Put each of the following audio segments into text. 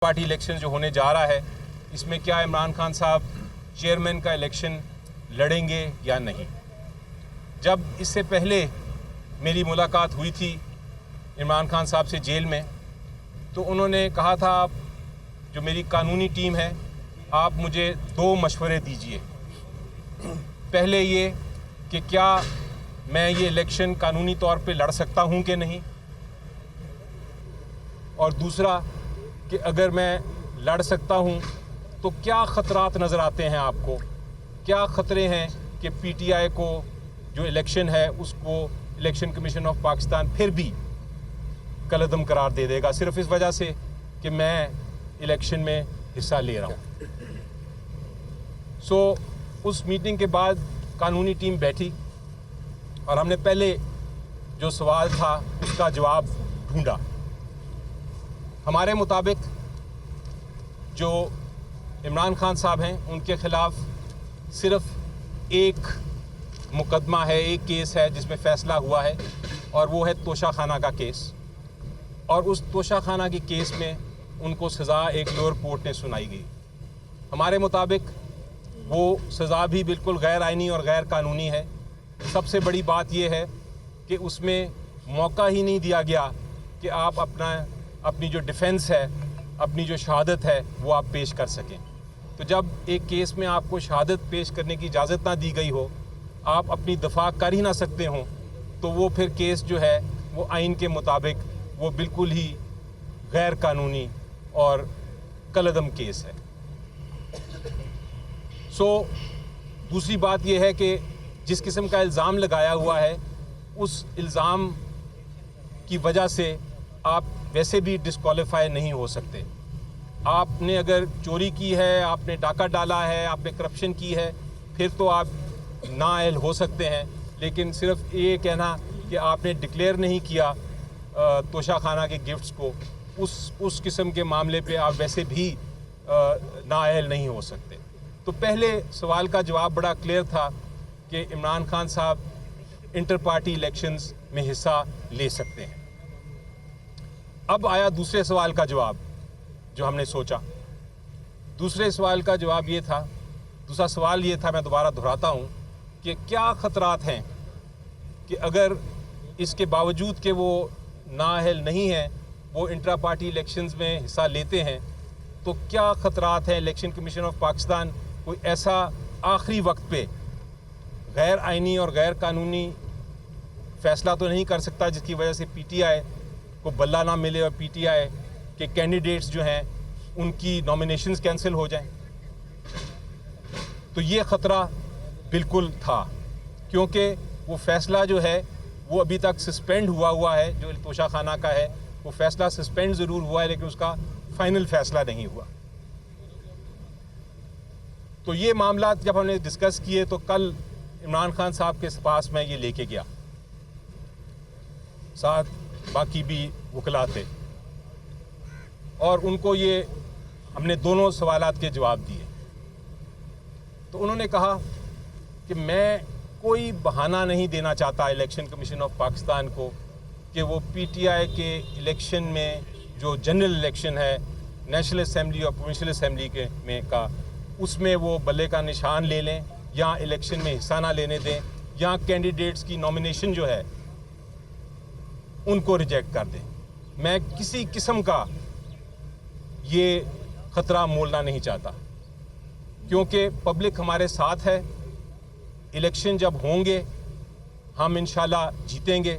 Party election جو ہونے جا رہا ہے اس میں کیا عمران خان صاحب چیئرمین کا الیکشن لڑیں گے یا نہیں. جب اس سے پہلے میری ملاقات ہوئی تھی عمران خان صاحب سے جیل میں تو انہوں نے کہا تھا آپ جو میری قانونی ٹیم ہے آپ مجھے 2 مشورے دیجئے. پہلے یہ کہ کیا میں یہ الیکشن قانونی طور پہ لڑ سکتا ہوں کہ نہیں، اور دوسرا کہ اگر میں لڑ سکتا ہوں تو کیا خطرات نظر آتے ہیں آپ کو، کیا خطرے ہیں کہ پی ٹی آئی کو جو الیکشن ہے اس کو الیکشن کمیشن آف پاکستان پھر بھی کالعدم قرار دے دے گا صرف اس وجہ سے کہ میں الیکشن میں حصہ لے رہا ہوں. اس میٹنگ کے بعد قانونی ٹیم بیٹھی اور ہم نے پہلے جو سوال تھا اس کا جواب ڈھونڈا. ہمارے مطابق جو عمران خان صاحب ہیں ان کے خلاف صرف ایک مقدمہ ہے، ایک کیس ہے جس میں فیصلہ ہوا ہے اور وہ ہے توشہ خانہ کا کیس، اور اس توشہ خانہ کی کیس میں ان کو سزا ایک لوئر کورٹ نے سنائی گئی. ہمارے مطابق وہ سزا بھی بالکل غیر آئینی اور غیر قانونی ہے. سب سے بڑی بات یہ ہے کہ اس میں موقع ہی نہیں دیا گیا کہ آپ اپنی جو ڈیفنس ہے، اپنی جو شہادت ہے وہ آپ پیش کر سکیں. تو جب ایک کیس میں آپ کو شہادت پیش کرنے کی اجازت نہ دی گئی ہو، آپ اپنی دفاع کر ہی نہ سکتے ہوں، تو وہ پھر کیس جو ہے وہ آئین کے مطابق وہ بالکل ہی غیر قانونی اور کالعدم کیس ہے. دوسری بات یہ ہے کہ جس قسم کا الزام لگایا ہوا ہے اس الزام کی وجہ سے آپ ویسے بھی ڈسکوالیفائی نہیں ہو سکتے. آپ نے اگر چوری کی ہے، آپ نے ڈاکہ ڈالا ہے، آپ نے کرپشن کی ہے، پھر تو آپ نااہل ہو سکتے ہیں. لیکن صرف یہ کہنا کہ آپ نے ڈکلیئر نہیں کیا توشہ خانہ کے گفٹس کو، اس قسم کے معاملے پہ آپ ویسے بھی نااہل نہیں ہو سکتے. تو پہلے سوال کا جواب بڑا کلیئر تھا کہ عمران خان صاحب انٹر پارٹی الیکشنز میں حصہ لے سکتے ہیں. اب آیا دوسرے سوال کا جواب جو ہم نے سوچا. دوسرے سوال کا جواب یہ تھا، دوسرا سوال یہ تھا، میں دوبارہ دہراتا ہوں کہ کیا خطرات ہیں کہ اگر اس کے باوجود کہ وہ نااہل نہیں ہیں وہ انٹرا پارٹی الیکشنز میں حصہ لیتے ہیں، تو کیا خطرات ہیں. الیکشن کمیشن آف پاکستان کوئی ایسا آخری وقت پہ غیر آئینی اور غیر قانونی فیصلہ تو نہیں کر سکتا جس کی وجہ سے پی ٹی آئی کو بلہ نہ ملے اور پی ٹی آئی کے کینڈیڈیٹس جو ہیں ان کی نامینیشنز کینسل ہو جائیں. تو یہ خطرہ بالکل تھا کیونکہ وہ فیصلہ جو ہے وہ ابھی تک سسپینڈ ہوا ہے. جو توشہ خانہ کا ہے وہ فیصلہ سسپینڈ ضرور ہوا ہے لیکن اس کا فائنل فیصلہ نہیں ہوا. تو یہ معاملات جب ہم نے ڈسکس کیے تو کل عمران خان صاحب کے پاس میں یہ لے کے گیا، ساتھ باقی بھی وکلاء تھے، اور ان کو یہ ہم نے دونوں سوالات کے جواب دیے. تو انہوں نے کہا کہ میں کوئی بہانہ نہیں دینا چاہتا الیکشن کمیشن آف پاکستان کو کہ وہ پی ٹی آئی کے الیکشن میں جو جنرل الیکشن ہے نیشنل اسمبلی اور پروونشل اسمبلی کا اس میں وہ بلے کا نشان لے لیں یا الیکشن میں حصہ نہ لینے دیں یا کینڈیڈیٹس کی نامینیشن جو ہے ان کو ریجیکٹ کر دیں. میں کسی قسم کا یہ خطرہ مولنا نہیں چاہتا کیونکہ پبلک ہمارے ساتھ ہے. الیکشن جب ہوں گے ہم انشاءاللہ جیتیں گے.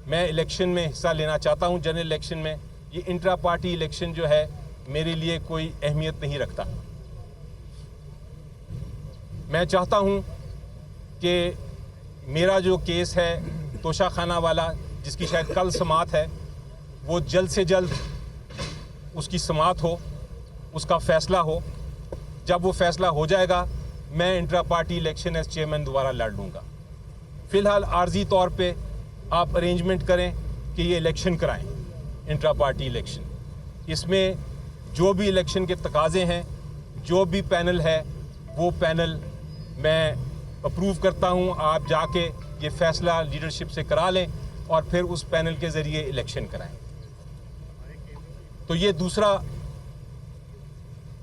میں الیکشن میں حصہ لینا چاہتا ہوں جنرل الیکشن میں. یہ انٹرا پارٹی الیکشن جو ہے میرے لیے کوئی اہمیت نہیں رکھتا. میں چاہتا ہوں کہ میرا جو کیس ہے توشہ خانہ والا جس کی شاید کل سماعت ہے وہ جلد سے جلد اس کی سماعت ہو، اس کا فیصلہ ہو. جب وہ فیصلہ ہو جائے گا میں intra party election as chairman دوبارہ لڑ لوں گا. فی الحال عارضی طور پہ آپ ارینجمنٹ کریں کہ یہ الیکشن کرائیں انٹرا پارٹی الیکشن. اس میں جو بھی الیکشن کے تقاضے ہیں، جو بھی پینل ہے وہ پینل میں اپروو کرتا ہوں. آپ جا کے یہ فیصلہ لیڈرشپ سے کرا لیں اور پھر اس پینل کے ذریعے الیکشن کرائیں. تو یہ دوسرا